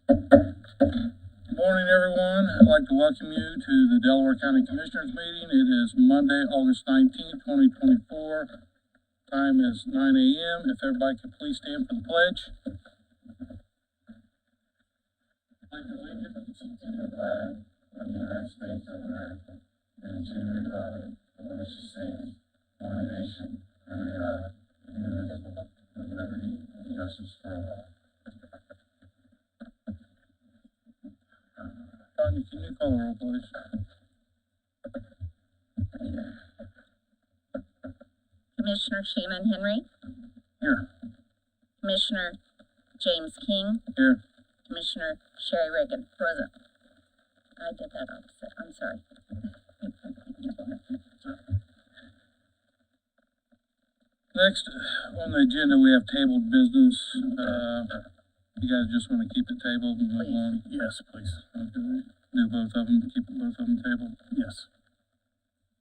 Good morning, everyone. I'd like to welcome you to the Delaware County Commissioners meeting. It is Monday, August 19th, 2024. Time is 9 a.m. If everybody could please stand for the pledge. Pledge allegiance to the flag of the United States of America and to the republic for which it stands, one nation, under God, indivisible, with liberty and justice for all. Tanya, can you call the roll, please? Commissioner Shannon Henry, Here. Commissioner James King, Here. Commissioner Sherry Reagan, present. I did that opposite, I'm sorry. Next on the agenda, we have tabled business. You guys just want to keep it tabled and move on? Yes, please. Okay. Do both of them, keep both of them tabled. Yes.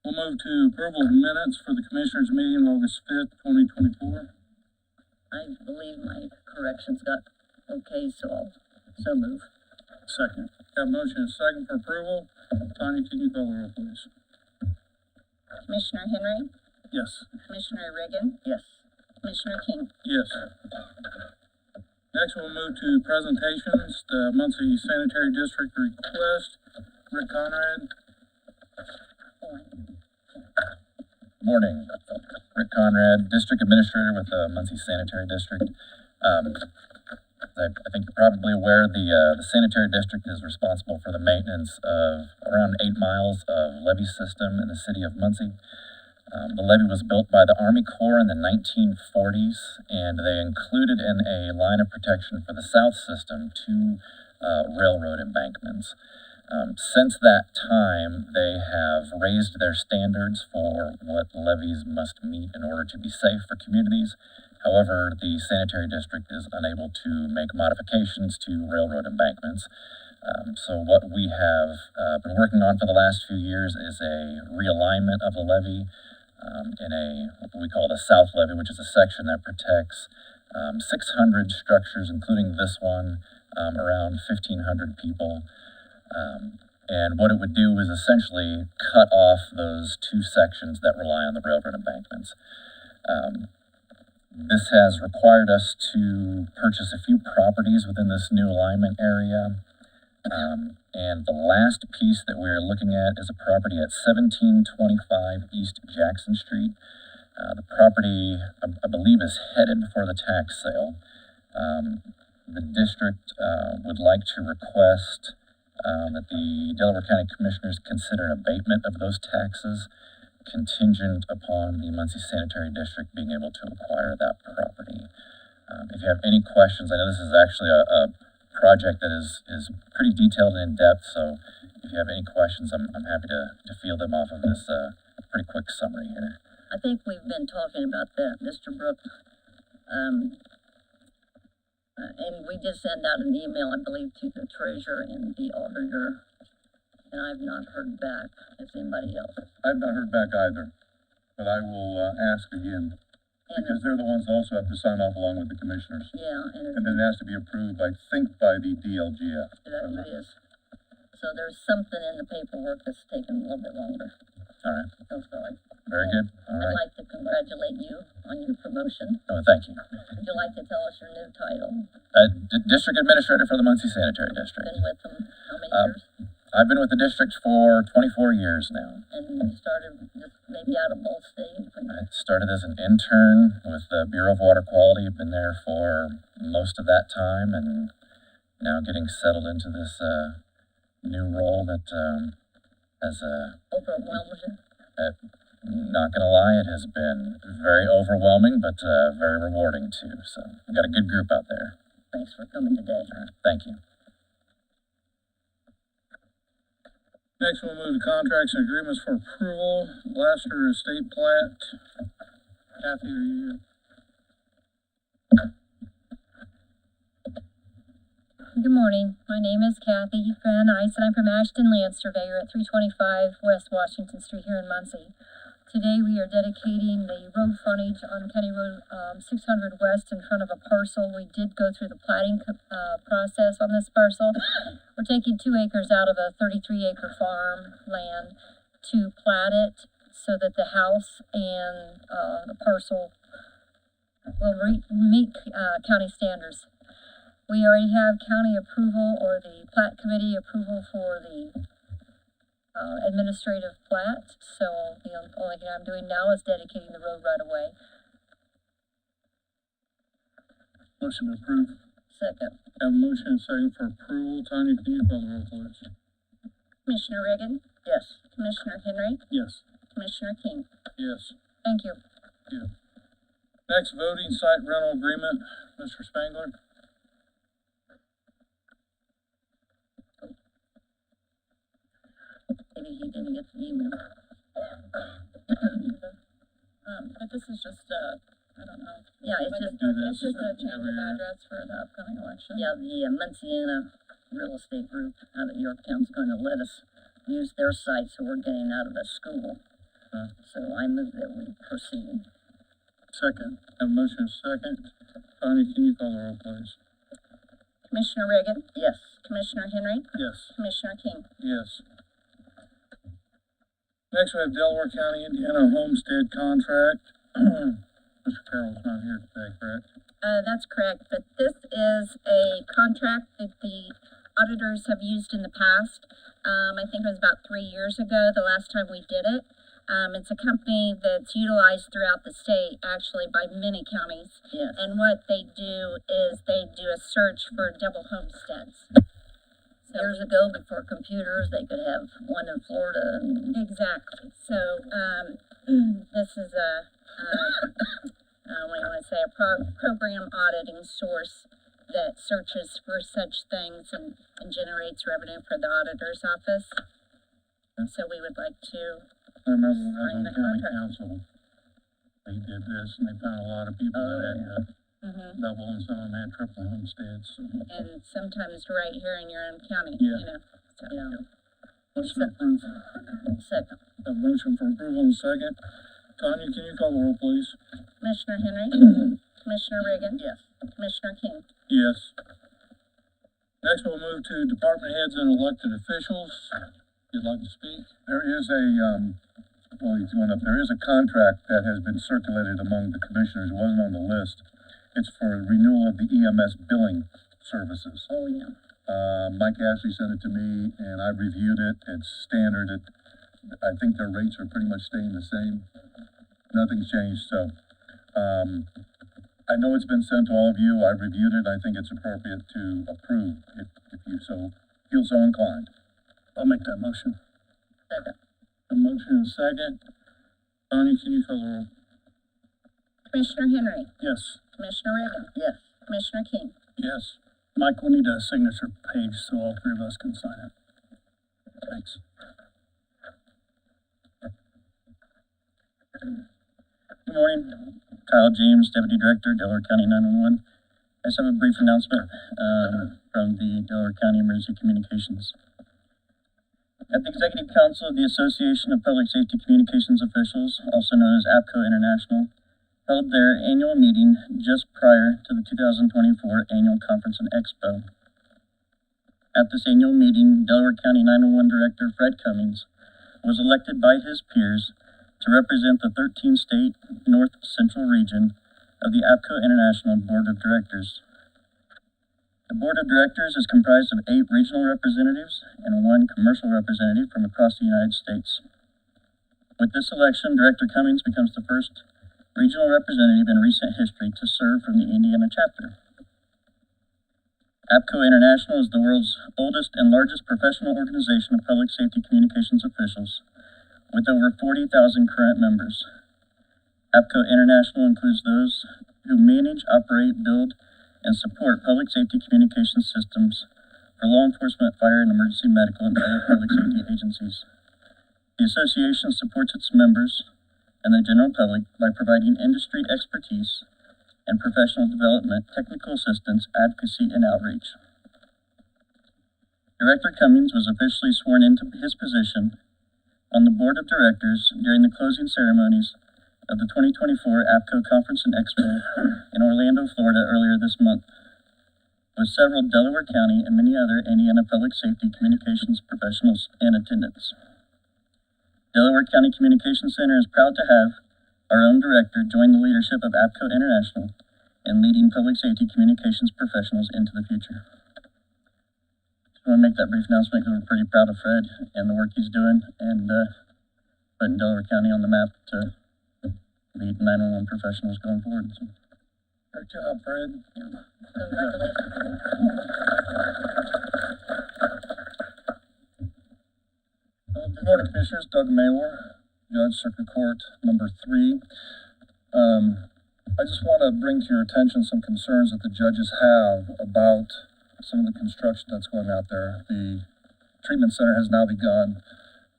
We'll move to approval of minutes for the Commissioners meeting August 5th, 2024. I believe my corrections got okay, so I'll so move. Second. Have a motion and a second for approval. Tanya, can you call the roll, please? Commissioner Henry, Yes. Commissioner Reagan, yes. Commissioner King. Yes. Next, we'll move to presentations. The Muncie Sanitary District request. Rick Conrad. Morning, Rick Conrad, District Administrator with the Muncie Sanitary District. I think you're probably aware the Sanitary District is responsible for the maintenance of around 8 miles of levee system in the city of Muncie. The levee was built by the Army Corps in the 1940s, and they included in a line of protection for the south system 2 railroad embankments. Since that time, they have raised their standards for what levees must meet in order to be safe for communities. However, the sanitary district is unable to make modifications to railroad embankments. So what we have been working on for the last few years is a realignment of the levee in what we call the south levee, which is a section that protects 600 structures, including this one, around 1,500 people. And what it would do is essentially cut off those 2 sections that rely on the railroad embankments. This has required us to purchase a few properties within this new alignment area. And the last piece that we're looking at is a property at 1725 East Jackson Street. The property, I believe, is headed for the tax sale. The district would like to request that the Delaware County Commissioners consider an abatement of those taxes contingent upon the Muncie Sanitary District being able to acquire that property. If you have any questions, I know this is actually a project that is pretty detailed and in-depth, so if you have any questions, I'm happy to field them off of this pretty quick summary here. I think we've been talking about that, Mr. Brook. And we did send out an email, I believe, to the treasurer and the auditor, and I've not heard back. Has anybody else? I've not heard back either, but I will ask again, because they're the ones that also have to sign off along with the commissioners. Yeah, And then it has to be approved, I think, by the DLGF. that it is. So there's something in the paperwork that's taken a little bit longer. All right, So sorry. very good. All I'd right. like to congratulate you on your promotion. Oh, thank you. Would you like to tell us your new title? District Administrator for the Muncie Sanitary District. Been with them how many years? I've been with the district for 24 years now. And you started just maybe out of Ball State? I started as an intern with the Bureau of Water Quality. I've been there for most of that time, and now getting settled into this new role that has Overwhelmed you? not gonna lie, it has been very overwhelming, but very rewarding too. So we've got a good group out there. Thanks for coming today. All right, thank you. Next, we'll move to contracts and agreements for approval. Blaster Estate Plat. Kathy, are you here? Good morning. My name is Kathy Van Ice, and I'm from Ashton Land Surveyor at 325 West Washington Street here in Muncie. Today we are dedicating the road frontage on County Road 600 West in front of a parcel. We did go through the plating process on this parcel. We're taking 2 acres out of a 33-acre farm land to plat it so that the house and the parcel will meet county standards. We already have county approval, or the plat committee approval, for the administrative plat, so the only thing I'm doing now is dedicating the road right away. Motion to approve. Second. Have a motion and a second for approval. Tanya, can you call the roll, please? Commissioner Reagan, Yes. Commissioner Henry, Yes. Commissioner King. Yes. Thank you. Next, voting site rental agreement, Mr. Spangler. Maybe he didn't get the email. But this is just I don't know. Yeah, it's just, It's just a change every of year. address for the upcoming election. yeah, the Munciana Real Estate Group out of Yorktown's going to let us use their site, so we're getting out of the school. Okay. So I move that we proceed. Second. Have a motion and a second. Tanya, can you call the roll, please? Commissioner Reagan, Yes. Commissioner Henry, Yes. Commissioner King. Yes. Next, we have Delaware County, Indiana homestead contract. Mr. Carroll's not here today, correct? That's correct, but this is a contract that the auditors have used in the past. I think it was about 3 years ago, the last time we did it. It's a company that's utilized throughout the state, actually by many counties. Yes. And what they do is they do a search for double homesteads. So Years ago, before computers, they could have one in Florida and exactly. So, this is a, what do you want to say, a program auditing source that searches for such things and generates revenue for the auditor's office. And so we would like to, I remember when I was Sign on the county contract. council, they did this, and they found a lot of people that had double, and some of them had triple homesteads. and sometimes right here in your own county, Yeah. you know. So, yeah. Motion to approve. Second. A motion for approval in a second. Tanya, can you call the roll, please? Commissioner Henry, Commissioner Reagan, Yes. Commissioner King. Yes. Next, we'll move to department heads and elected officials. If you'd like to speak? There is there is a contract that has been circulated among the commissioners. It wasn't on the list. It's for renewal of the EMS billing services. Oh, yeah. Mike Ashley sent it to me, and I reviewed it. It's standard. I think their rates are pretty much staying the same. Nothing's changed, so, I know it's been sent to all of you. I reviewed it. I think it's appropriate to approve if you feel so inclined. I'll make that motion. Second. A motion and a second. Tanya, can you call the roll? Commissioner Henry, Yes. Commissioner Reagan, Yes. Commissioner King. Yes. Mike, we'll need a signature page so all three of us can sign it. Thanks. Good morning, Kyle James, Deputy Director, Delaware County 911. I just have a brief announcement from the Delaware County Emergency Communications. At the Executive Council of the Association of Public Safety Communications Officials, also known as APCO International, held their annual meeting just prior to the 2024 Annual Conference and Expo. At this annual meeting, Delaware County 911 Director Fred Cummings was elected by his peers to represent the 13-state North Central region of the APCO International Board of Directors. The Board of Directors is comprised of 8 regional representatives and 1 commercial representative from across the United States. With this election, Director Cummings becomes the first regional representative in recent history to serve from the Indiana chapter. APCO International is the world's oldest and largest professional organization of public safety communications officials, with over 40,000 current members. APCO International includes those who manage, operate, build, and support public safety communication systems for law enforcement, fire and emergency medical, and other public safety agencies. The association supports its members and the general public by providing industry expertise and professional development, technical assistance, advocacy, and outreach. Director Cummings was officially sworn into his position on the board of directors during the closing ceremonies of the 2024 APCO Conference and Expo in Orlando, Florida earlier this month, with several Delaware County and many other Indiana public safety communications professionals in attendance. Delaware County Communications Center is proud to have our own director join the leadership of APCO International in leading public safety communications professionals into the future. Just want to make that brief announcement because we're pretty proud of Fred and the work he's doing and putting Delaware County on the map to lead 911 professionals going forward. So, Great job, Fred. Good morning, Commissioners. Doug Mayor, Judge Circuit Court number 3. I just want to bring to your attention some concerns that the judges have about some of the construction that's going out there. The treatment center has now begun,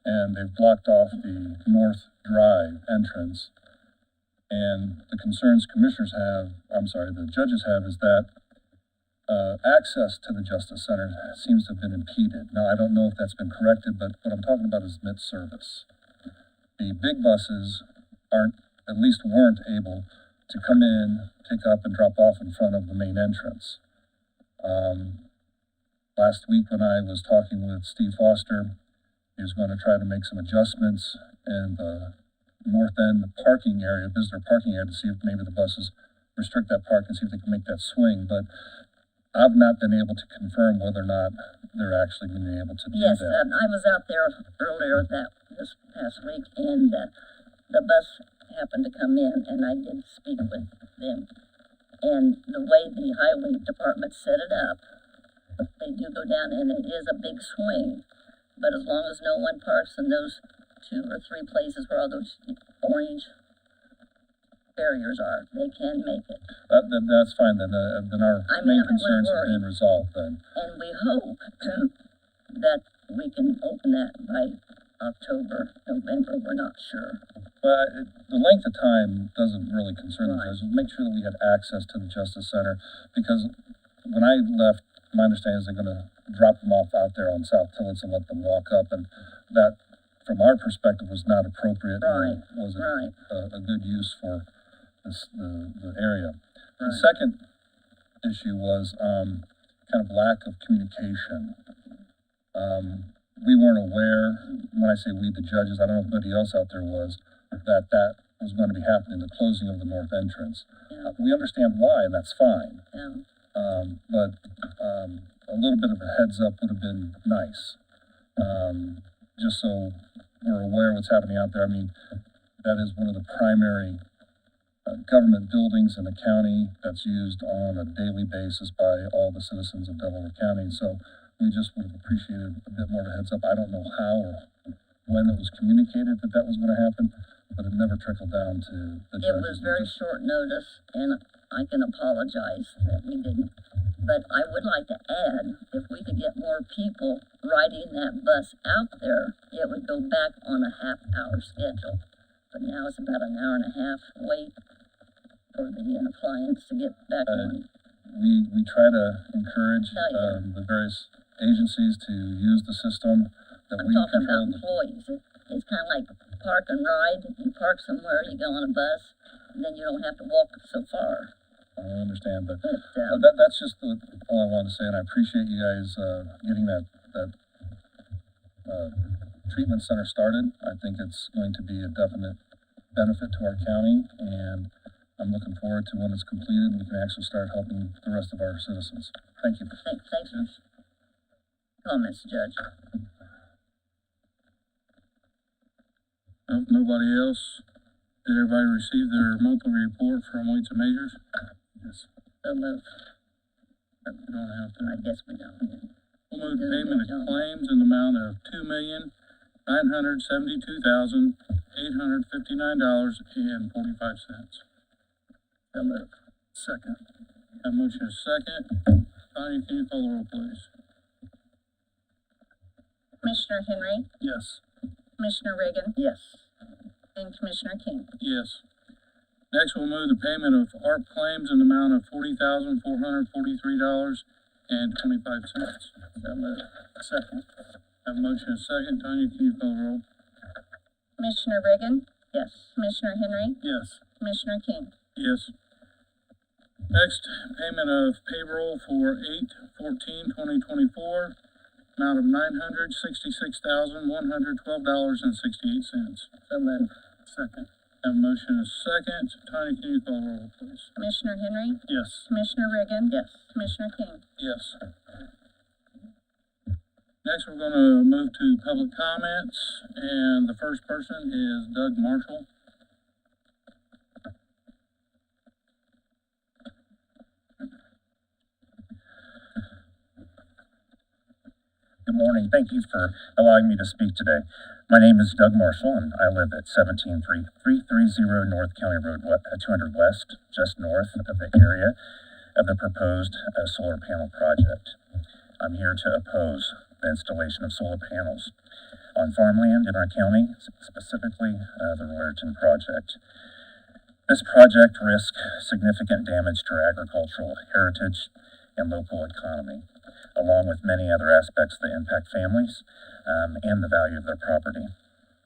and they've blocked off the North Drive entrance. And the concerns the judges have is that access to the Justice Center seems to have been impeded. Now, I don't know if that's been corrected, but what I'm talking about is mid-service. The big buses weren't able to come in, pick up, and drop off in front of the main entrance. Last week when I was talking with Steve Foster, he was going to try to make some adjustments in the north end parking area, visitor parking area, to see if maybe the buses restrict that park and see if they can make that swing. But I've not been able to confirm whether or not they're actually being able to do Yes, that. I was out there earlier this past week, and the bus happened to come in, and I did speak with them. And the way the highway department set it up, they do go down, and it is a big swing. But as long as no one parks in those 2 or 3 places where all those orange barriers are, they can make it. That's fine, then our main concerns have been worried. resolved then. And we hope that we can open that by October, November, we're not sure. But the length of time doesn't really concern the Right. judges. Make sure that we had access to the Justice Center, because when I left, my understanding is they're going to drop them off out there on South Tillits and let them walk up, and that, from our perspective, was not appropriate. Right, Or wasn't right. a good use for the area. The Right. second issue was kind of lack of communication. We weren't aware, when I say we, the judges, I don't know if anybody else out there was, that was going to be happening, the closing of the north entrance. Yeah. We understand why, and that's fine. Yeah. But a little bit of a heads up would have been nice. Just so we're aware what's happening out there. I mean, that is one of the primary government buildings in the county that's used on a daily basis by all the citizens of Delaware County. So we just would have appreciated a bit more of a heads up. I don't know how or when it was communicated that was going to happen, but it never trickled down to the judges. It was very short notice, and I can apologize that we didn't. But I would like to add, if we could get more people riding that bus out there, it would go back on a half-hour schedule. But now it's about an hour and a half wait for the clients to get back on. We try to encourage Oh, yeah. the various agencies to use the system that I'm we talking control. about employees. It's kind of like park and ride. You park somewhere, you go on a bus, and then you don't have to walk so far. I understand, but But, that's just all I want to say, and I appreciate you guys getting that treatment center started. I think it's going to be a definite benefit to our county, and I'm looking forward to when it's completed and we can actually start helping the rest of our citizens. Thank you. thanks for comments, Judge. If nobody else, did everybody receive their monthly report from Weights and Measures? Yes. So move. We don't have I to. guess we don't. We'll move payment of claims in the amount of $2,972,859.45. So move. Second. Have a motion is second. Tanya, can you call the roll, please? Commissioner Henry, Yes. Commissioner Reagan, Yes. and Commissioner King. Yes. Next, we'll move the payment of ARP claims in the amount of $40,443.25. So move. Second. Have a motion is second. Tanya, can you call the roll? Commissioner Reagan, Yes. Commissioner Henry, Yes. Commissioner King. Yes. Next, payment of payroll for 8/14/2024, amount of $966,112.68. So moved. Second. Have a motion and a second. Tony, can you call the roll, please? Commissioner Henry, Yes. Commissioner Reagan, Yes. Commissioner King. Yes. Next, we're gonna move to public comments, and the first person is Doug Marshall. Good morning. Thank you for allowing me to speak today. My name is Doug Marshall, and I live at 17330 North County Road 200 West, just north of the area of the proposed solar panel project. I'm here to oppose the installation of solar panels on farmland in our county, specifically the Royerton project. This project risks significant damage to our agricultural heritage and local economy, along with many other aspects that impact families and the value of their property.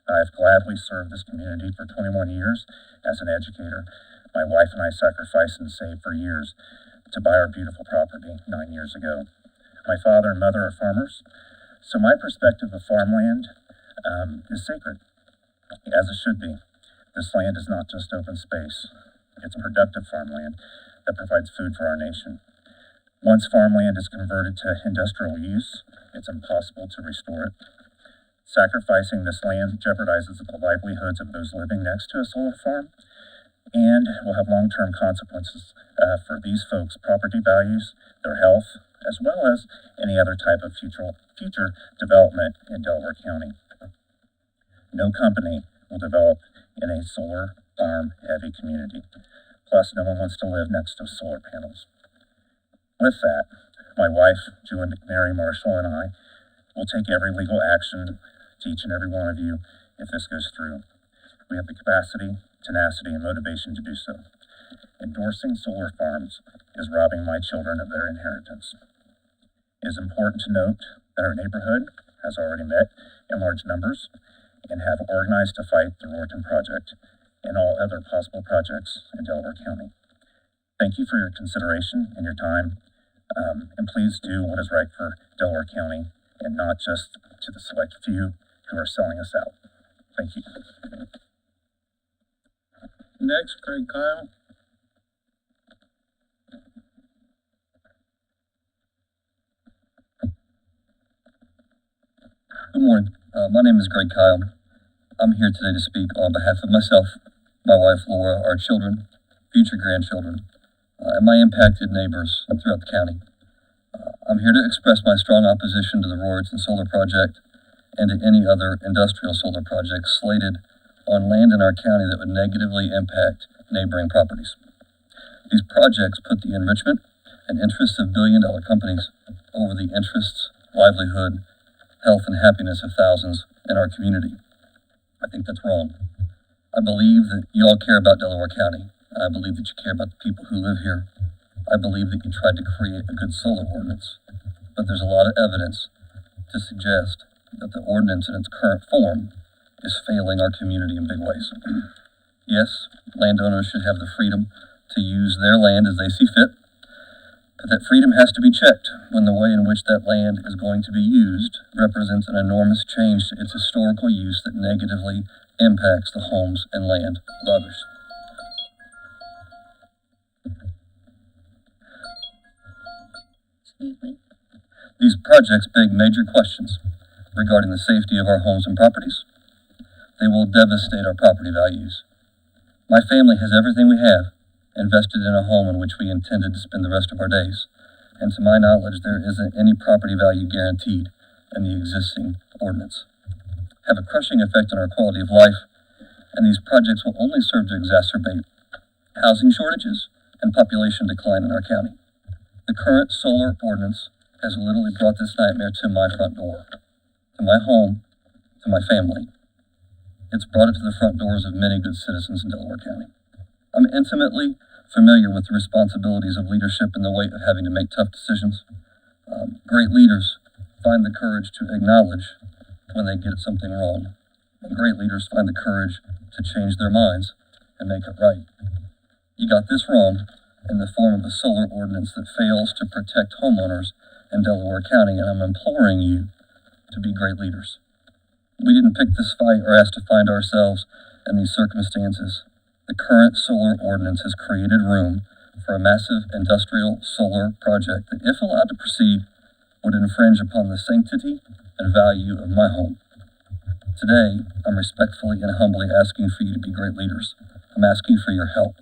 I've gladly served this community for 21 years as an educator. My wife and I sacrificed and saved for years to buy our beautiful property 9 years ago. My father and mother are farmers, so my perspective of farmland is sacred, as it should be. This land is not just open space. It's productive farmland that provides food for our nation. Once farmland is converted to industrial use, it's impossible to restore it. Sacrificing this land jeopardizes the livelihoods of those living next to a solar farm and will have long-term consequences for these folks' property values, their health, as well as any other type of future development in Delaware County. No company will develop in a solar farm-heavy community. Plus, no one wants to live next to solar panels. With that, my wife, Julie McNary Marshall, and I will take every legal action to each and every one of you if this goes through. We have the capacity, tenacity, and motivation to do so. Endorsing solar farms is robbing my children of their inheritance. It is important to note that our neighborhood has already met in large numbers and have organized to fight the Royerton project and all other possible projects in Delaware County. Thank you for your consideration and your time, and please do what is right for Delaware County and not just to the select few who are selling us out. Thank you. Next, Craig Kyle. Good morning. My name is Greg Kyle. I'm here today to speak on behalf of myself, my wife Laura, our children, future grandchildren, and my impacted neighbors throughout the county. I'm here to express my strong opposition to the Royerton Solar Project and to any other industrial solar projects slated on land in our county that would negatively impact neighboring properties. These projects put the enrichment and interests of billion-dollar companies over the interests, livelihood, health, and happiness of thousands in our community. I think that's wrong. I believe that you all care about Delaware County, and I believe that you care about the people who live here. I believe that you tried to create a good solar ordinance, but there's a lot of evidence to suggest that the ordinance in its current form is failing our community in big ways. Yes, landowners should have the freedom to use their land as they see fit, but that freedom has to be checked when the way in which that land is going to be used represents an enormous change to its historical use that negatively impacts the homes and land of others. Excuse me. These projects beg major questions regarding the safety of our homes and properties. They will devastate our property values. My family has everything we have invested in a home in which we intended to spend the rest of our days, and to my knowledge, there isn't any property value guaranteed in the existing ordinance. Have a crushing effect on our quality of life, and these projects will only serve to exacerbate housing shortages and population decline in our county. The current solar ordinance has literally brought this nightmare to my front door, to my home, to my family. It's brought it to the front doors of many good citizens in Delaware County. I'm intimately familiar with the responsibilities of leadership and the weight of having to make tough decisions. Great leaders find the courage to acknowledge when they get something wrong. and great leaders find the courage to change their minds and make it right. You got this wrong in the form of a solar ordinance that fails to protect homeowners in Delaware County, and I'm imploring you to be great leaders. We didn't pick this fight or ask to find ourselves in these circumstances. The current solar ordinance has created room for a massive industrial solar project that, if allowed to proceed, would infringe upon the sanctity and value of my home. Today, I'm respectfully and humbly asking for you to be great leaders. I'm asking for your help.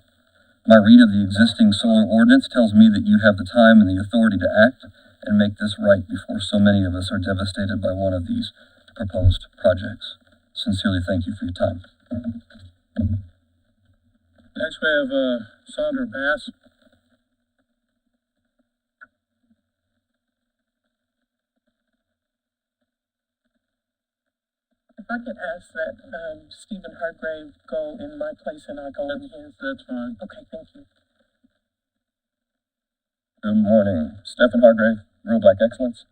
My read of the existing solar ordinance tells me that you have the time and the authority to act and make this right before so many of us are devastated by one of these proposed projects. Sincerely, thank you for your time. Next we have, Sandra Bass. If I could ask that, Stephen Hargrave go in my place and I go in his. That's fine. Okay, thank you. Good morning, Stephen Hargrave, Real Black Excellence.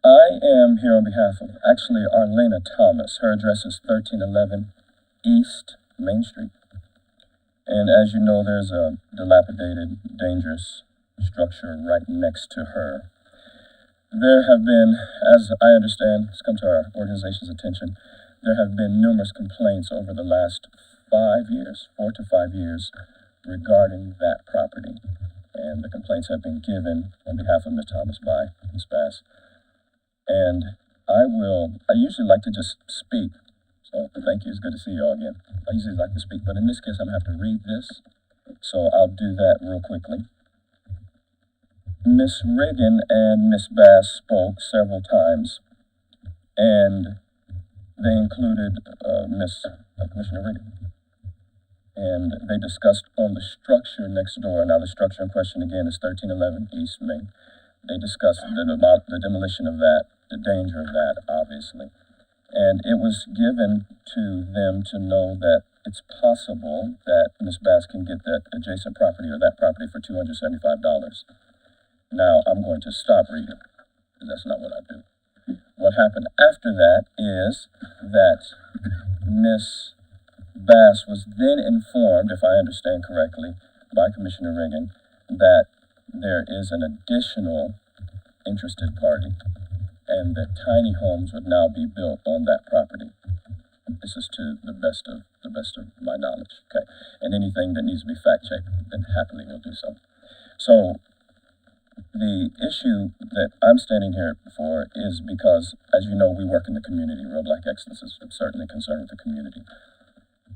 I am here on behalf of actually Arlena Thomas. Her address is 1311 East Main Street. And as you know, there's a dilapidated, dangerous structure right next to her. There have been, as I understand, it's come to our organization's attention, there have been numerous complaints over the last 5 years, 4 to 5 years, regarding that property. And the complaints have been given on behalf of Ms. Thomas by Ms. Bass. And I usually like to just speak. So thank you, it's good to see you all again. I usually like to speak, but in this case I'm gonna have to read this. So I'll do that real quickly. Miss Reagan and Miss Bass spoke several times, and they included Commissioner Reagan. And they discussed on the structure next door. Now the structure in question again is 1311 East Main. They discussed the demolition of that, the danger of that, obviously. And it was given to them to know that it's possible that Miss Bass can get that adjacent property or that property for $275. Now, I'm going to stop reading, because that's not what I do. What happened after that is that Miss Bass was then informed, if I understand correctly, by Commissioner Reagan, that there is an additional interested party, and that tiny homes would now be built on that property. This is to the best of my knowledge, okay? And anything that needs to be fact-checked, then happily we'll do so. So, the issue that I'm standing here for is because, as you know, we work in the community. Real Black Excellence is certainly concerned with the community.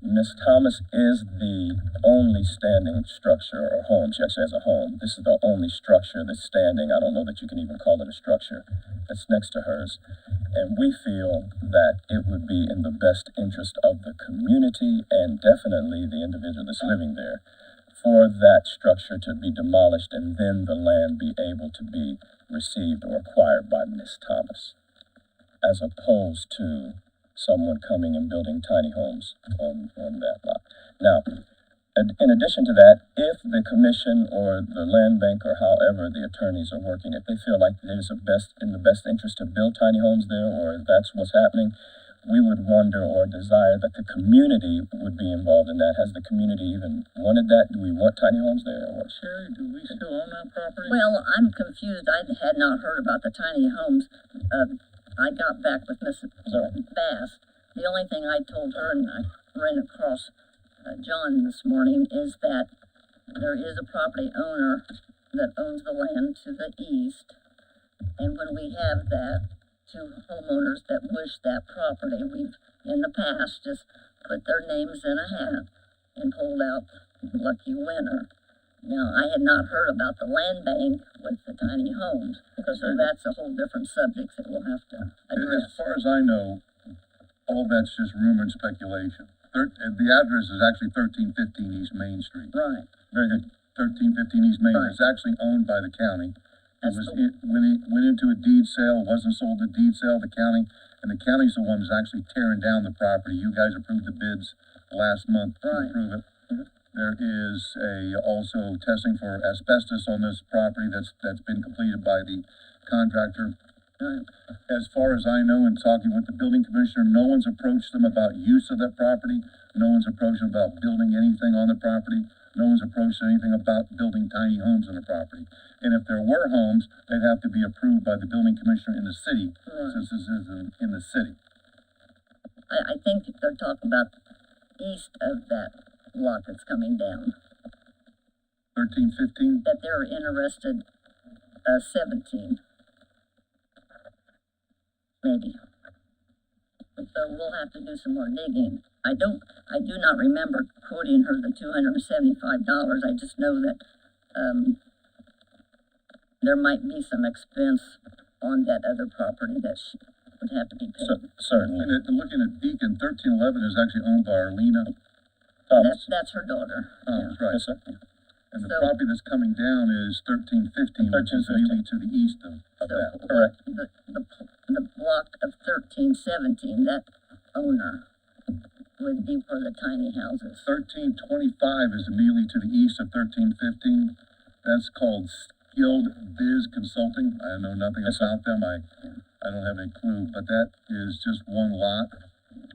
Miss Thomas is the only standing structure or home. She actually has a home. This is the only structure that's standing. I don't know that you can even call it a structure that's next to hers. And we feel that it would be in the best interest of the community and definitely the individual that's living there for that structure to be demolished and then the land be able to be received or acquired by Miss Thomas, as opposed to someone coming and building tiny homes on that lot. Now, in addition to that, if the commission or the land bank or however the attorneys are working, if they feel like it is in the best interest to build tiny homes there, or if that's what's happening, we would wonder or desire that the community would be involved in that. Has the community even wanted that? Do we want tiny homes there? Or Sherry, do we still own that property? Well, I'm confused. I had not heard about the tiny homes. I got back with Miss Bass. The only thing I told her, and I ran across John this morning, is that there is a property owner that owns the land to the east. And when we have that, two homeowners that wish that property, we've in the past just put their names in a hat and pulled out the lucky winner. Now, I had not heard about the land bank with the tiny homes, so that's a whole different subject that we'll have to address. As far as I know, all that's just rumor and speculation. The address is actually 1315 East Main Street. Right. Very good. 1315 East Main Right. is actually owned by the county. That's When it went into a deed sale, it wasn't sold at deed sale, the county, and the county's the one that's actually tearing down the property. You guys approved the bids last month to Right. approve it. There is also testing for asbestos on this property that's been completed by the contractor. As far as I know, in talking with the building commissioner, no one's approached them about use of that property. No one's approached them about building anything on the property. No one's approached anything about building tiny homes on the property. And if there were homes, they'd have to be approved by the building commissioner in the city, since this is in the city. I think they're talking about east of that lot that's coming down, 1315? that they're interested, 17. Maybe. So we'll have to do some more digging. I do not remember quoting her the $275. I just know that, there might be some expense on that other property that she would have to be paid. Certainly. Looking at Beacon, 1311 is actually owned by Arlena. That's her daughter. That's right. Yes, sir. And the So- property that's coming down is 1315, which is 1315. immediately to the east of So that. Correct. The block of 1317, that owner would be for the tiny houses. 1325 is immediately to the east of 1315. That's called Skilled Biz Consulting. I know nothing Yes, sir. about them. I don't have any clue, but that is just one lot,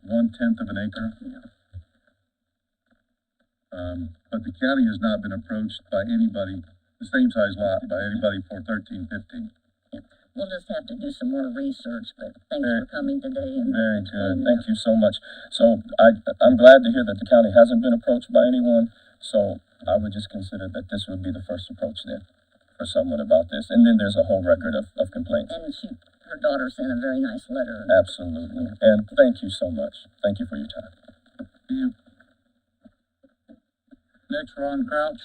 1/10 of an acre. But the county has not been approached by anybody, the same size lot, by anybody for 1315. We'll just have to do some more research, but thanks Very- for coming today and. Very good. explaining Thank that. you so much. So I'm glad to hear that the county hasn't been approached by anyone. So I would just consider that this would be the first approach then for someone about this. And then there's a whole record of complaints. And her daughter sent a very nice letter. Absolutely. And thank you so much. Thank you for your time. You. Next, Ron Crouch.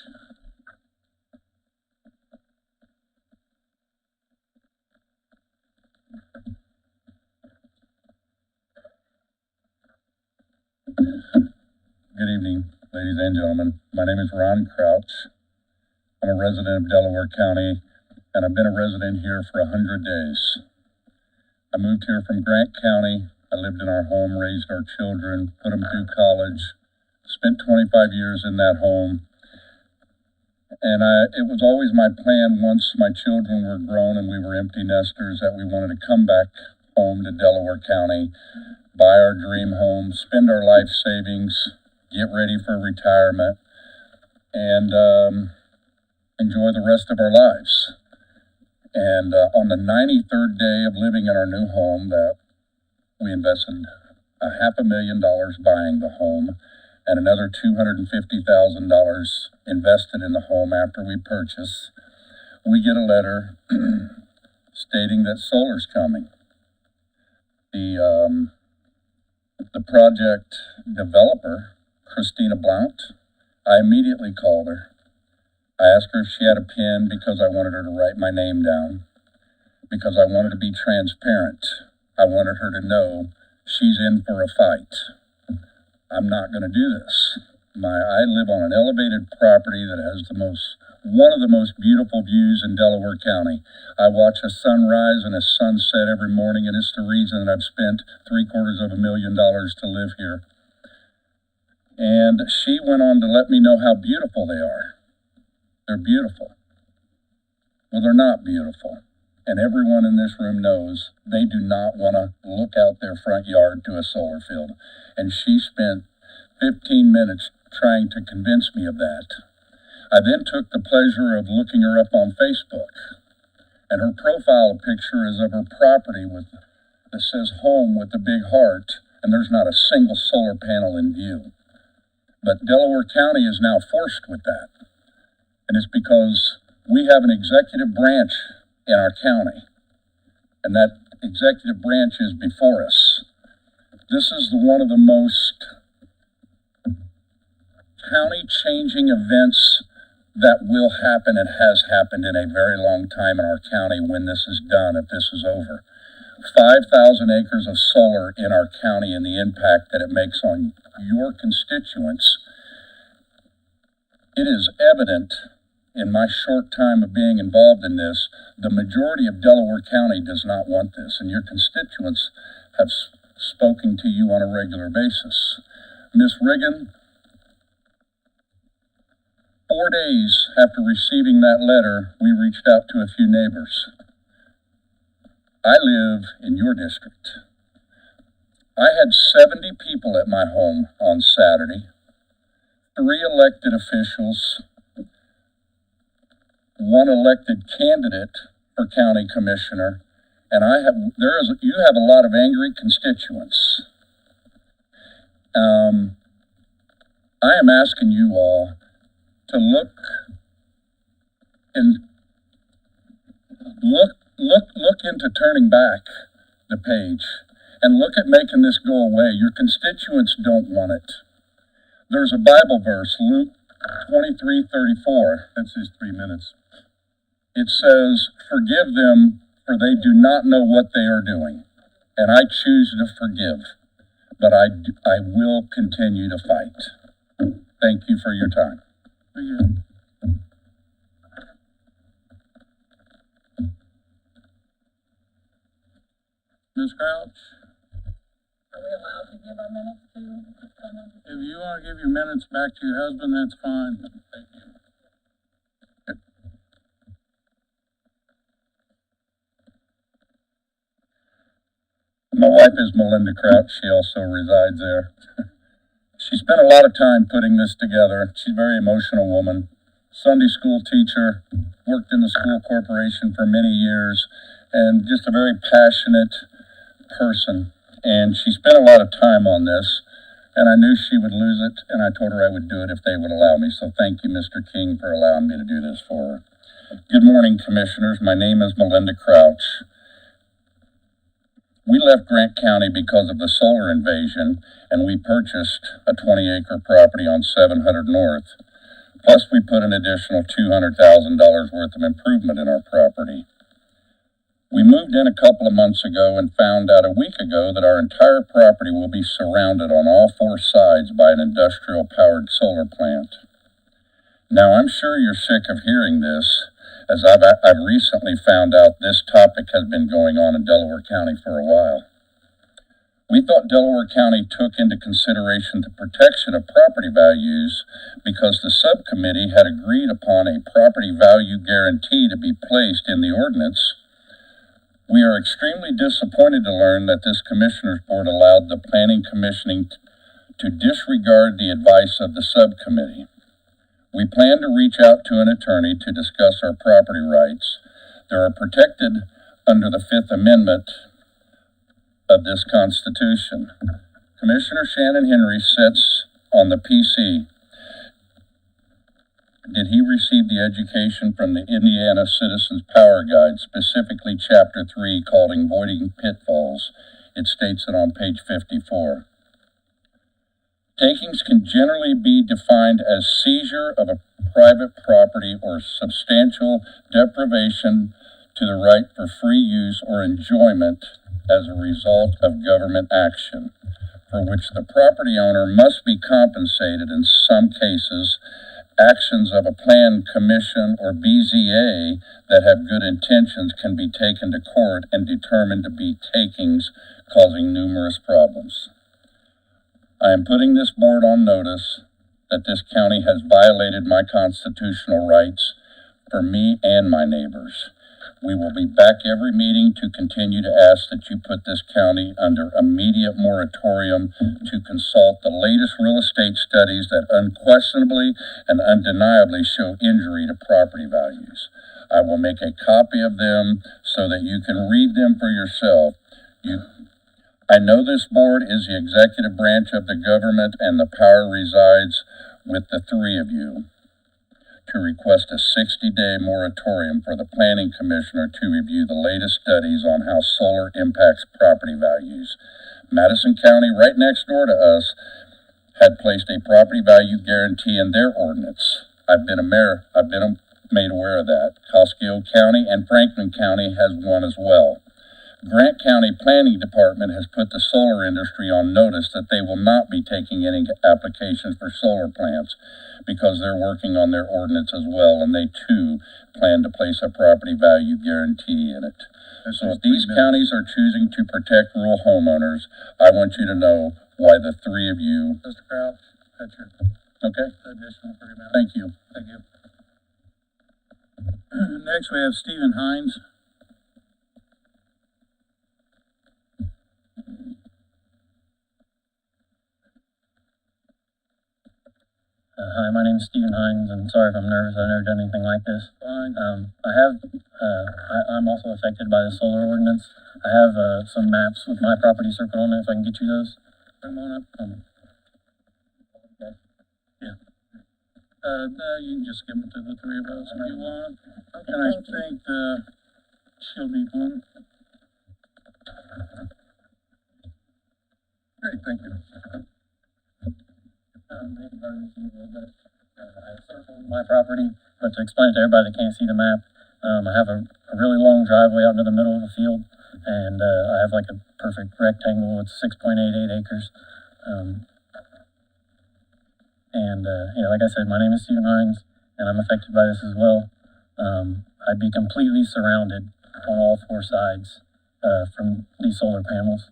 Good evening, ladies and gentlemen. My name is Ron Crouch. I'm a resident of Delaware County, and I've been a resident here for 100 days. I moved here from Grant County. I lived in our home, raised our children, put them through college, spent 25 years in that home. And it was always my plan once my children were grown and we were empty nesters that we wanted to come back home to Delaware County, buy our dream home, spend our life savings, get ready for retirement, and enjoy the rest of our lives. And on the 93rd day of living in our new home, that we invested $500,000 buying the home, and another $250,000 invested in the home after we purchase, we get a letter stating that solar's coming. The project developer, Christina Blount, I immediately called her. I asked her if she had a pen because I wanted her to write my name down, because I wanted to be transparent. I wanted her to know she's in for a fight. I'm not going to do this. I live on an elevated property that has one of the most beautiful views in Delaware County. I watch a sunrise and a sunset every morning, and it's the reason that I've spent $750,000 to live here. And she went on to let me know how beautiful they are. They're beautiful. Well, they're not beautiful. And everyone in this room knows they do not want to look out their front yard to a solar field. And she spent 15 minutes trying to convince me of that. I then took the pleasure of looking her up on Facebook. And her profile picture is of her property that says home with a big heart, and there's not a single solar panel in view. But Delaware County is now forced with that. And it's because we have an executive branch in our county, and that executive branch is before us. This is one of the most county-changing events that will happen and has happened in a very long time in our county when this is done, if this is over. 5,000 acres of solar in our county and the impact that it makes on your constituents. It is evident in my short time of being involved in this, the majority of Delaware County does not want this, and your constituents have spoken to you on a regular basis. Ms. Riggin, 4 days after receiving that letter, we reached out to a few neighbors. I live in your district. I had 70 people at my home on Saturday, 3 elected officials, 1 elected candidate for county commissioner, and you have a lot of angry constituents. I am asking you all to look into turning back the page and look at making this go away. Your constituents don't want it. There's a Bible verse, Luke 23:34. That's his 3 minutes. It says, "Forgive them, for they do not know what they are doing." And I choose to forgive, but I will continue to fight. Thank you for your time. Thank you. Ms. Crouch, Are we allowed to give our minutes to someone? if you want to give your minutes back to your husband, that's fine. Thank you. My wife is Melinda Crouch. She also resides there. She spent a lot of time putting this together. She's a very emotional woman. Sunday school teacher, worked in the school corporation for many years, and just a very passionate person. And she spent a lot of time on this, and I knew she would lose it, and I told her I would do it if they would allow me. So thank you, Mr. King, for allowing me to do this for her. Good morning, commissioners. My name is Melinda Crouch. We left Grant County because of the solar invasion, and we purchased a 20-acre property on 700 North. Plus, we put an additional $200,000 worth of improvement in our property. We moved in a couple of months ago and found out a week ago that our entire property will be surrounded on all 4 sides by an industrial-powered solar plant. Now, I'm sure you're sick of hearing this, as I've recently found out this topic has been going on in Delaware County for a while. We thought Delaware County took into consideration the protection of property values because the subcommittee had agreed upon a property value guarantee to be placed in the ordinance. We are extremely disappointed to learn that this Commissioners Board allowed the Planning Commissioning to disregard the advice of the subcommittee. We plan to reach out to an attorney to discuss our property rights. They are protected under the 5th Amendment of this Constitution. Commissioner Shannon Henry sits on the PC. Did he receive the education from the Indiana Citizens Power Guide, specifically Chapter 3 called Avoiding Pitfalls? It states it on page 54. Takings can generally be defined as seizure of a private property or substantial deprivation to the right for free use or enjoyment as a result of government action, for which the property owner must be compensated. In some cases, actions of a plan, commission, or BZA that have good intentions can be taken to court and determined to be takings, causing numerous problems. I am putting this board on notice that this county has violated my constitutional rights for me and my neighbors. We will be back every meeting to continue to ask that you put this county under immediate moratorium to consult the latest real estate studies that unquestionably and undeniably show injury to property values. I will make a copy of them so that you can read them for yourself. I know this board is the executive branch of the government, and the power resides with the 3 of you to request a 60-day moratorium for the planning commissioner to review the latest studies on how solar impacts property values. Madison County, right next door to us, had placed a property value guarantee in their ordinance. I've been made aware of that. Coscio County and Franklin County has one as well. Grant County Planning Department has put the solar industry on notice that they will not be taking any applications for solar plants because they're working on their ordinance as well, and they too plan to place a property value guarantee in it. So if these counties are choosing to protect rural homeowners, I want you to know why the 3 of you. Mr. Crouch, that's your Okay. additional 3 minutes. Thank you. Thank you. Next, we have Stephen Hines. Hi, my name is Stephen Hines, and sorry if I'm nervous. I've never done anything like this. Fine. I'm also affected by the solar ordinance. I have some maps with my property circled on it. If I can get you those. Bring them on up. Yeah. No, you can just give them to the three of us if you want. Okay, And I thank you. think, she'll need one. Great, thank you. I circled my property, but to explain it to everybody that can't see the map, I have a really long driveway out into the middle of the field, and I have like a perfect rectangle with 6.88 acres. Like I said, my name is Stephen Hines, and I'm affected by this as well. I'd be completely surrounded on all four sides from these solar panels.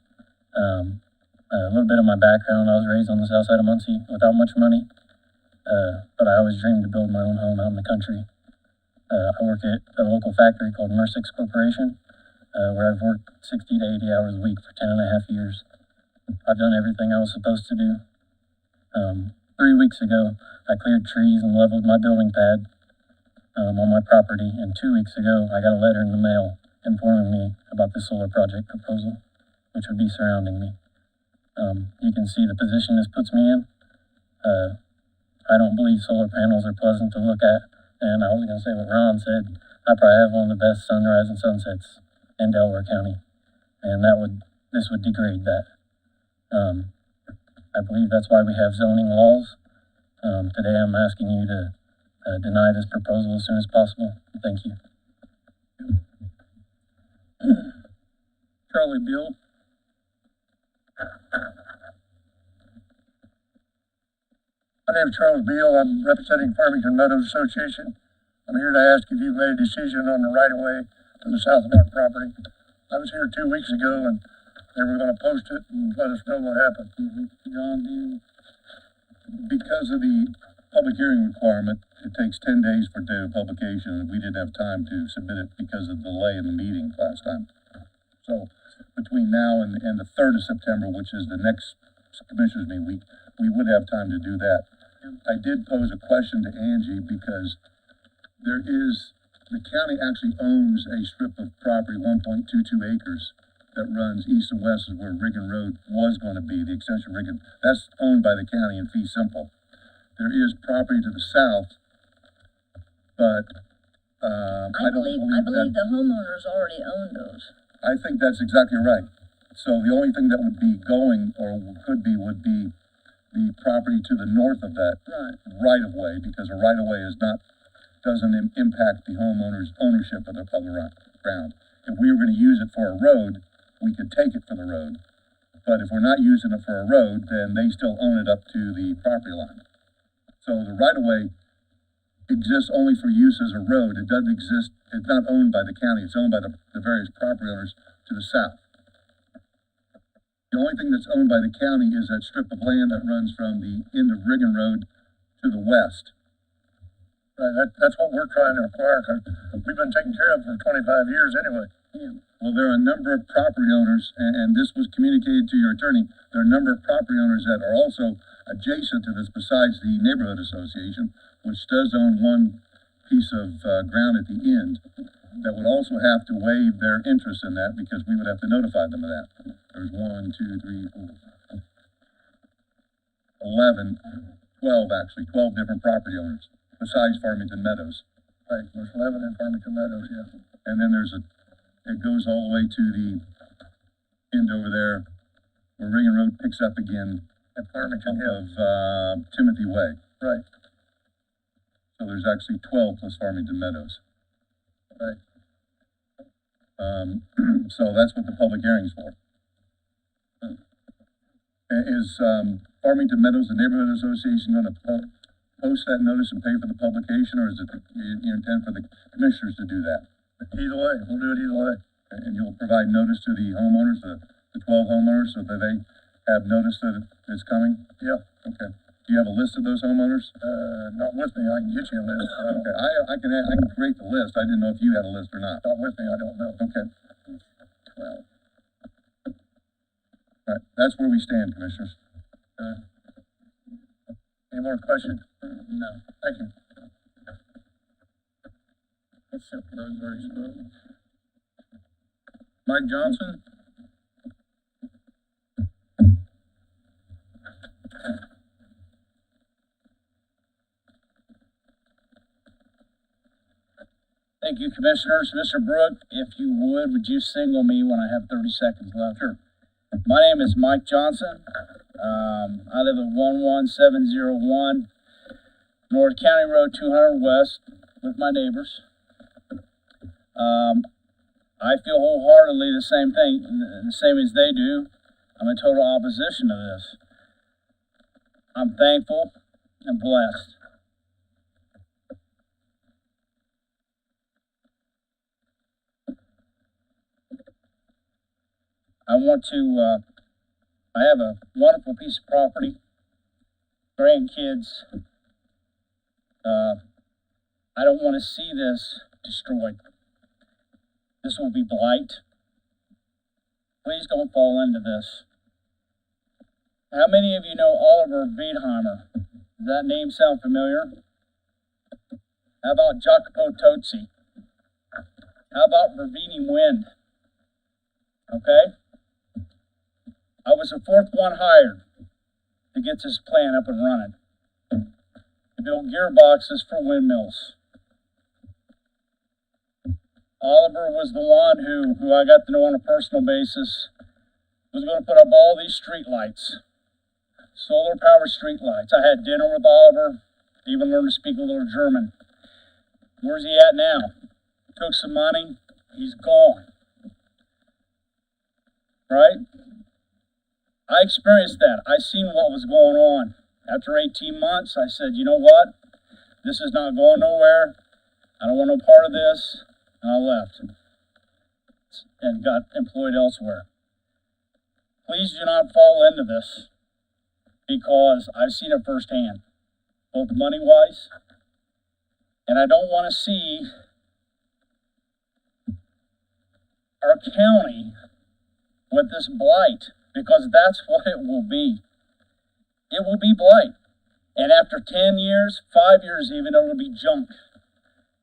A little bit of my background, I was raised on the south side of Muncie without much money, but I always dreamed to build my own home out in the country. I work at a local factory called Mersix Corporation, where I've worked 60 to 80 hours a week for 10.5 years. I've done everything I was supposed to do. 3 weeks ago, I cleared trees and leveled my building pad on my property, and 2 weeks ago, I got a letter in the mail informing me about this solar project proposal, which would be surrounding me. You can see the position this puts me in. I don't believe solar panels are pleasant to look at, and I was going to say what Ron said. I probably have one of the best sunrise and sunsets in Delaware County, and this would degrade that. I believe that's why we have zoning laws. Today I'm asking you to deny this proposal as soon as possible. Thank you. Charlie Bill. My name is Charles Beal. I'm representing Farmington Meadows Association. I'm here to ask if you've made a decision on the right-of-way to the south of our property. I was here 2 weeks ago, and they were going to post it and let us know what happened. John, do you? Because of the public hearing requirement, it takes 10 days for date of publication, and we didn't have time to submit it because of the delay in the meeting last time. So between now and the 3rd of September, which is the next commissioners meeting, we would have time to do that. I did pose a question to Angie because the county actually owns a strip of property, 1.22 acres, that runs east and west of where Riggin Road was going to be, the extension of Riggin. That's owned by the county in fee simple. There is property to the south, but I believe the homeowners already own those. I think that's exactly right. So the only thing that would be going, or would be the property to the north of that right of way, because a right of way doesn't impact the homeowner's ownership of the ground. If we were going to use it for a road, we could take it for the road. But if we're not using it for a road, then they still own it up to the property line. So the right of way exists only for use as a road. It doesn't exist, it's not owned by the county, it's owned by the various property owners to the south. The only thing that's owned by the county is that strip of land that runs from the end of Riggin Road to the west. Right, that's what we're trying to acquire, because we've been taking care of it for 25 years anyway. Yeah. Well, there are a number of property owners, and this was communicated to your attorney, there are a number of property owners that are also adjacent to this besides the neighborhood association, which does own one piece of ground at the end, that would also have to waive their interest in that because we would have to notify them of that. There's 1, 2, 3, 4, 11, 12 actually, 12 different property owners besides Farmington Meadows. Right, there's 11 in Farmington Meadows, yeah. And then it goes all the way to the end over there where Riggin Road picks up again At Farmington, of Timothy Way. Right. So there's actually 12 plus Farmington Meadows. Right. So that's what the public hearing's for. Is Farmington Meadows, the neighborhood association, going to post that notice and pay for the publication, or is it your intent for the commissioners to do that? Either way, we'll do it either way. And you'll provide notice to the homeowners, the 12 homeowners, so that they have notice that it's coming? Yeah. Okay. Do you have a list of those homeowners? Not with me, I can get you a list. Okay, I can create the list. I didn't know if you had a list or not. Not with me, I don't know. Okay. 12. All right, that's where we stand, commissioners. Any more questions? No. Thank you. It's okay. Roseberry spoke. Mike Johnson? Thank you, Commissioners. Mr. Brook, if you would you signal me when I have 30 seconds left? Sure. My name is Mike Johnson. I live at 11701 North County Road 200 West with my neighbors. I feel wholeheartedly the same as they do. I'm in total opposition to this. I'm thankful and blessed. I have a wonderful piece of property, grandkids. I don't want to see this destroyed. This will be blight. Please don't fall into this. How many of you know Oliver Wiedheimer? Does that name sound familiar? How about Jacopo Tozzi? How about Vervini Wind? Okay? I was the fourth one hired to get this plant up and running. To build gearboxes for windmills. Oliver was the one who I got to know on a personal basis, was going to put up all these street lights, solar powered street lights. I had dinner with Oliver, even learned to speak a little German. Where's he at now? Took some money, he's gone. Right? I experienced that. I seen what was going on. After 18 months, I said, you know what? This is not going nowhere. I don't want no part of this. And I left and got employed elsewhere. Please do not fall into this because I've seen it firsthand, both money-wise, and I don't want to see our county with this blight, because that's what it will be. It will be blight. And after 10 years, 5 years even, it'll be junk.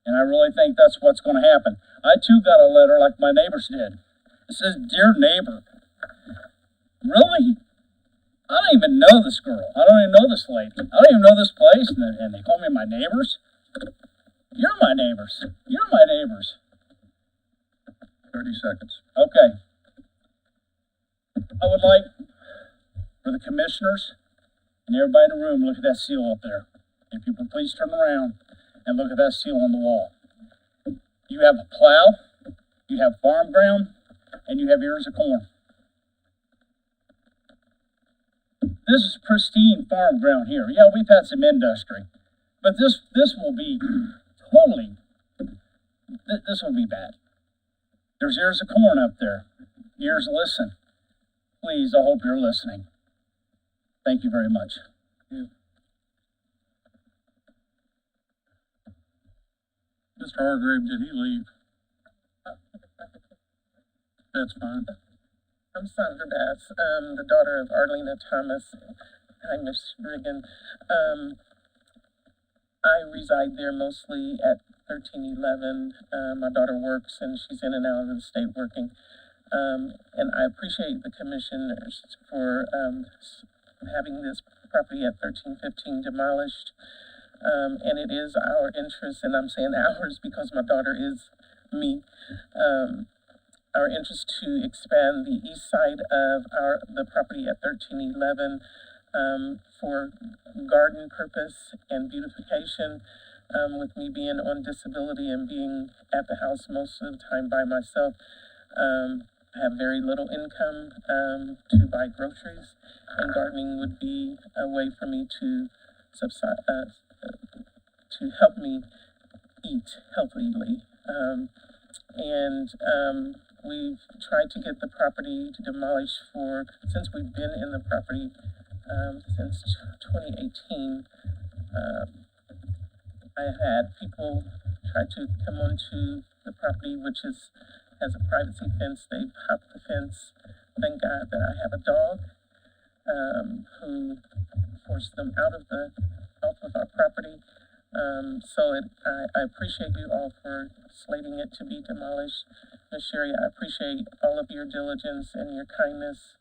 And I really think that's what's going to happen. I too got a letter like my neighbors did. It says, "Dear neighbor." Really? I don't even know this girl. I don't even know this lady. I don't even know this place. And they call me my neighbors. You're my neighbors. You're my neighbors. 30 seconds. Okay. I would like for the commissioners and everybody in the room, look at that seal up there. If you would please turn around and look at that seal on the wall. You have a plow, you have farm ground, and you have ears of corn. This is pristine farm ground here. Yeah, we've had some industry, but this will be totally, this will be bad. There's ears of corn up there. Ears listen. Please, I hope you're listening. Thank you very much. Mr. Hargrave, did he leave? That's fine. I'm Sandra Bass, the daughter of Arlena Thomas. Hi, Miss Riggin. I reside there mostly at 1311. My daughter works and she's in and out of the state working. And I appreciate the commissioners for having this property at 1315 demolished. And it is our interest, and I'm saying ours because my daughter is me, our interest to expand the east side of the property at 1311 for garden purpose and beautification. With me being on disability and being at the house most of the time by myself, I have very little income to buy groceries, and gardening would be a way for me to help me eat healthily. We've tried to get the property demolished since we've been in the property since 2018. I had people try to come onto the property, which has a privacy fence. They popped the fence. Thank God that I have a dog who, force them off of our property. I appreciate you all for slating it to be demolished. Ms. Sherry, I appreciate all of your diligence and your kindness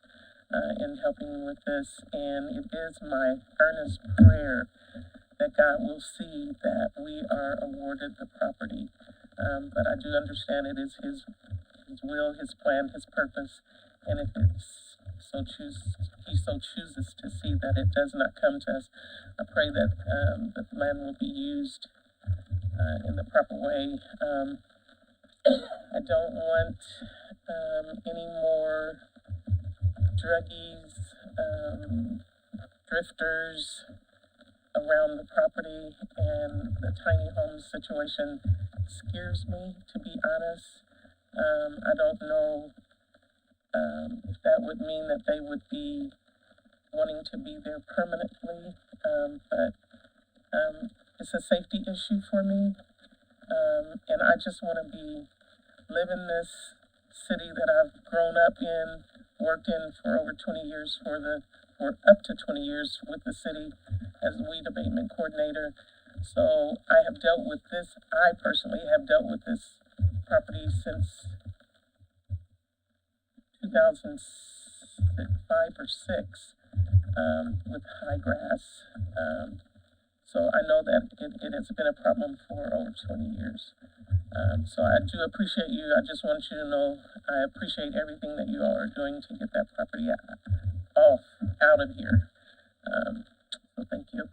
in helping me with this. And it is my earnest prayer that God will see that we are awarded the property. But I do understand it is His will, His plan, His purpose. And if He so chooses to see that it does not come to us, I pray that the land will be used in the proper way. I don't want any more druggies, drifters around the property, and the tiny home situation scares me, to be honest. I don't know if that would mean that they would be wanting to be there permanently, but it's a safety issue for me, and I just want to live in this city that I've grown up in, worked in for over 20 years for up to 20 years with the city as a weed abatement coordinator. So I personally have dealt with this property since 2005 or 6 with high grass. So I know that it has been a problem for over 20 years. So I do appreciate you. I just want you to know I appreciate everything that you all are doing to get that property out of here. So thank you.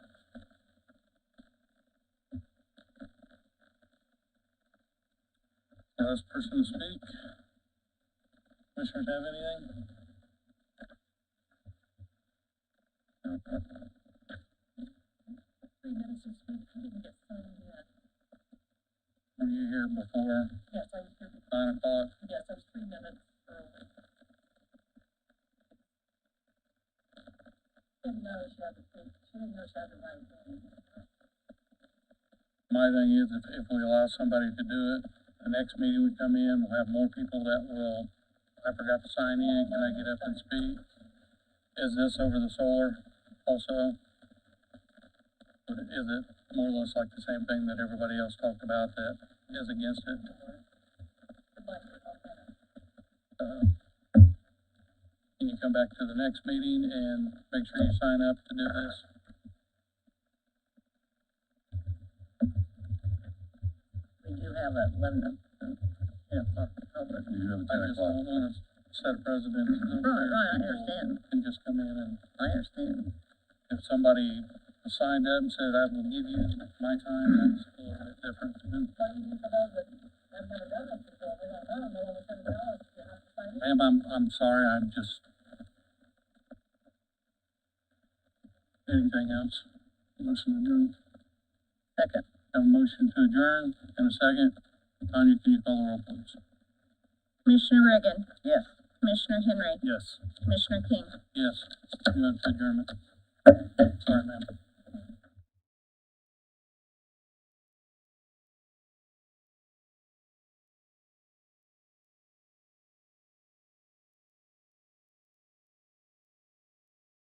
Last person to speak. Commissioners have anything? Were you here before? Yes, I was here. 9 o'clock? Yes, I was 3 minutes early. Didn't know she had to speak. She didn't know she had to write things. My thing is, if we allow somebody to do it, the next meeting we come in, we'll have more people that will, I forgot to sign in, can I get up and speak? Is this over the solar also? Is it more or less like the same thing that everybody else talked about that is against it? Can you come back to the next meeting and make sure you sign up to do this? We do have a 11 o'clock over. You have a I 10 just o'clock. don't want to set a precedent. Right, I understand. Can just come in and I understand. if somebody signed up and said, I will give you my time, that's a little bit different. Ma'am, I'm sorry, I'm just. Anything else? Motion adjourned. Second. Have a motion to adjourn and a second. Tanya, can you call the roll, please? Commissioner Reagan, Yes. Commissioner Henry, Yes. Commissioner King. Yes. You want to adjournment? Sorry, ma'am.